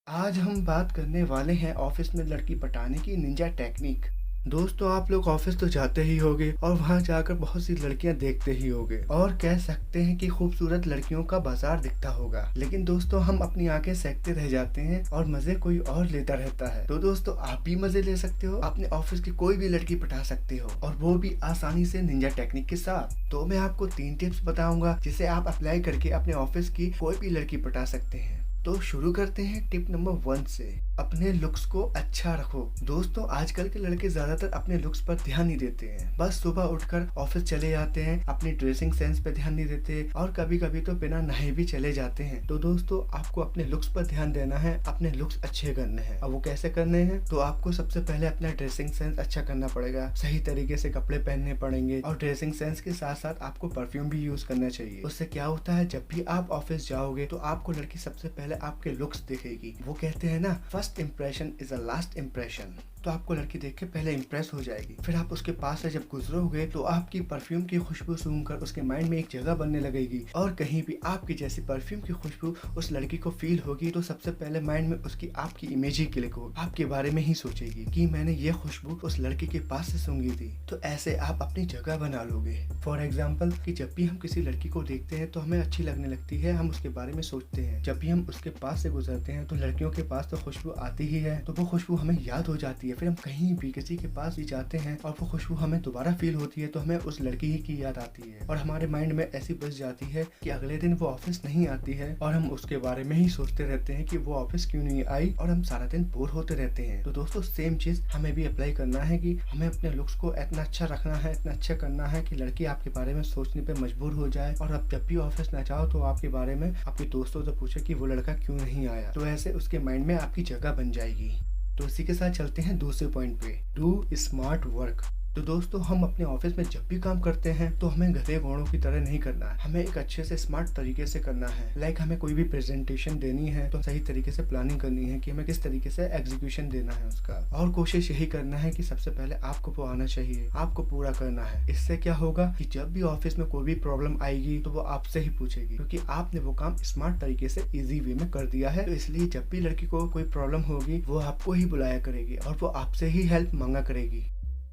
आज हम बात करने वाले हैं ऑफिस में लड़की पटाने की निंजा टेक्निक। दोस्तों, आप लोग ऑफिस तो जाते ही होगे और वहां जाकर बहुत सी लड़कियां देखते ही होगे और कह सकते हैं कि खूबसूरत लड़कियों का बाजार दिखता होगा। लेकिन दोस्तों, हम अपनी आंखें सेकते रह जाते हैं और मजे कोई और लेता रहता है। तो दोस्तों, आप भी मजे ले सकते हो, अपने ऑफिस की कोई भी लड़की पटा सकते हो और वो भी आसानी से निंजा टेक्निक के साथ। तो मैं आपको 3 टिप्स बताऊंगा जिसे आप अप्लाई करके अपने ऑफिस की कोई भी लड़की पटा सकते हैं। तो शुरू करते हैं टिप नंबर 1 से। अपने लुक्स को अच्छा रखो। दोस्तों, आजकल के लड़के ज्यादातर अपने लुक्स पर ध्यान नहीं देते हैं। बस सुबह उठकर ऑफिस चले जाते हैं, अपनी ड्रेसिंग सेंस पे ध्यान नहीं देते और कभी कभी तो बिना नहाए भी चले जाते हैं। तो दोस्तों, आपको अपने लुक्स पर ध्यान देना है, अपने लुक्स अच्छे करने हैं। अब वो कैसे करने हैं? तो आपको सबसे पहले अपना ड्रेसिंग सेंस अच्छा करना पड़ेगा, सही तरीके से कपड़े पहनने पड़ेंगे और ड्रेसिंग सेंस के साथ साथ आपको परफ्यूम भी यूज करना चाहिए। उससे क्या होता है, जब भी आप ऑफिस जाओगे तो आपको लड़की सबसे पहले आपके लुक्स देखेगी। वो कहते हैं ना, first impression is a last impression. तो आपको लड़की देख के पहले इम्प्रेस हो जाएगी। फिर आप उसके पास से जब गुजरोगे तो आपकी परफ्यूम की खुशबू सूंघकर उसके माइंड में एक जगह बनने लगेगी और कहीं भी आपकी जैसी परफ्यूम की खुशबू उस लड़की को फील होगी तो सबसे पहले माइंड में उसकी आपकी इमेज ही क्लिक होगी, आपके बारे में ही सोचेगी कि मैंने ये खुशबू उस लड़की के पास से सूंघी थी। तो ऐसे आप अपनी जगह बना लोगे। फॉर एग्जाम्पल कि जब भी हम किसी लड़की को देखते हैं तो हमें अच्छी लगने लगती है, हम उसके बारे में सोचते हैं। जब भी हम उसके पास से गुजरते हैं तो लड़कियों के पास तो खुशबू आती ही है, तो वो खुशबू हमें याद हो जाती है। फिर हम कहीं भी किसी के पास भी जाते हैं और वो खुशबू हमें दोबारा फील होती है तो हमें उस लड़की ही की याद आती है और हमारे माइंड में ऐसी बस जाती है कि अगले दिन वो ऑफिस नहीं आती है और हम उसके बारे में ही सोचते रहते हैं कि वो ऑफिस क्यों नहीं आई और हम सारा दिन बोर होते रहते हैं। तो दोस्तों, सेम चीज हमें भी अप्लाई करना है कि हमें अपने लुक्स को इतना अच्छा रखना है, इतना अच्छा करना है कि लड़की आपके बारे में सोचने पे मजबूर हो जाए और अब जब भी ऑफिस ना जाओ तो आपके बारे में आपके दोस्तों से पूछे कि वो लड़का क्यों नहीं आया। तो ऐसे उसके माइंड में आपकी जगह बन जाएगी। तो इसी के साथ चलते हैं दूसरे पॉइंट पे, डू स्मार्ट वर्क। तो दोस्तों, हम अपने ऑफिस में जब भी काम करते हैं तो हमें गधे घोड़ों की तरह नहीं करना है, हमें एक अच्छे से स्मार्ट तरीके से करना है। लाइक हमें कोई भी प्रेजेंटेशन देनी है तो सही तरीके से प्लानिंग करनी है कि हमें किस तरीके से एग्जीक्यूशन देना है उसका, और कोशिश यही करना है कि सबसे पहले आपको वो आना चाहिए, आपको पूरा करना है। इससे क्या होगा कि जब भी ऑफिस में कोई भी प्रॉब्लम आएगी तो वो आपसे ही पूछेगी क्योंकि आपने वो काम स्मार्ट तरीके से इजी वे में कर दिया है। तो इसलिए जब भी लड़की को कोई प्रॉब्लम होगी वो आपको ही बुलाया करेगी और वो आपसे ही हेल्प मांगा करेगी।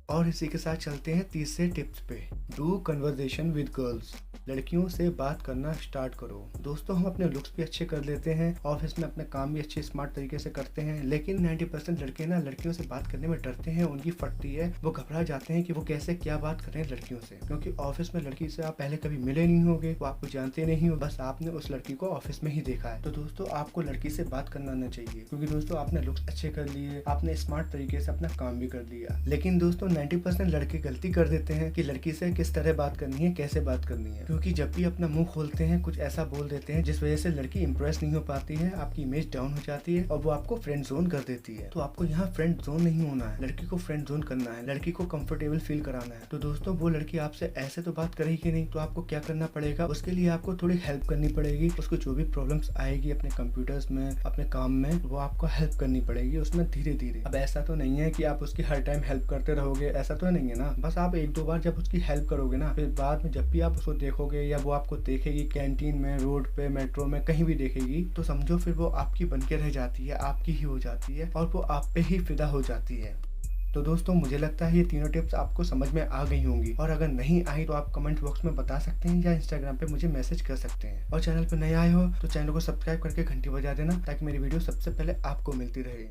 और इसी के साथ चलते हैं तीसरे टिप्स पे, डू कन्वर्सेशन विद गर्ल्स। लड़कियों से बात करना स्टार्ट करो। दोस्तों, हम अपने लुक्स भी अच्छे कर लेते हैं, ऑफिस में अपने काम भी अच्छे स्मार्ट तरीके से करते हैं, लेकिन 90% लड़के ना लड़कियों से बात करने में डरते हैं, उनकी फटती है, वो घबरा जाते हैं कि वो कैसे क्या बात करें लड़कियों से, क्योंकि ऑफिस में लड़की से आप पहले कभी मिले नहीं होंगे, वो आपको जानते नहीं हो, बस आपने उस लड़की को ऑफिस में ही देखा है। तो दोस्तों, आपको लड़की से बात करना आना चाहिए क्योंकि दोस्तों आपने लुक्स अच्छे कर लिए, आपने स्मार्ट तरीके से अपना काम भी कर लिया। लेकिन दोस्तों, 90% लड़के गलती कर देते हैं कि लड़की से किस तरह बात करनी है, कैसे बात करनी है, क्योंकि जब भी अपना मुंह खोलते हैं कुछ ऐसा बोल देते हैं जिस वजह से लड़की इंप्रेस नहीं हो पाती है, आपकी इमेज डाउन हो जाती है और वो आपको फ्रेंड जोन कर देती है। तो आपको यहाँ फ्रेंड जोन नहीं होना है, लड़की को फ्रेंड जोन करना है, लड़की को कंफर्टेबल फील कराना है। तो दोस्तों, वो लड़की आपसे ऐसे तो बात करेगी नहीं, तो आपको क्या करना पड़ेगा, उसके लिए आपको थोड़ी हेल्प करनी पड़ेगी। उसको जो भी प्रॉब्लम्स आएगी अपने कंप्यूटर्स में, अपने काम में, वो आपको हेल्प करनी पड़ेगी उसमें धीरे धीरे। अब ऐसा तो नहीं है कि आप उसकी हर टाइम हेल्प करते रहोगे, ऐसा तो नहीं है ना। बस आप 1-2 बार जब उसकी हेल्प करोगे ना, फिर बाद में जब भी आप उसको देखोगे या वो आपको देखेगी कैंटीन में, रोड पे, मेट्रो में, कहीं भी देखेगी, तो समझो फिर वो आपकी बनके रह जाती है, आपकी ही हो जाती है और वो आप पे ही फिदा हो जाती है। तो दोस्तों, मुझे लगता है ये तीनों टिप्स आपको समझ में आ गई होंगी और अगर नहीं आई तो आप कमेंट बॉक्स में बता सकते हैं या इंस्टाग्राम पे मुझे मैसेज कर सकते हैं। और चैनल पे नए आए हो तो चैनल को सब्सक्राइब करके घंटी बजा देना ताकि मेरी वीडियो सबसे पहले आपको मिलती रहे।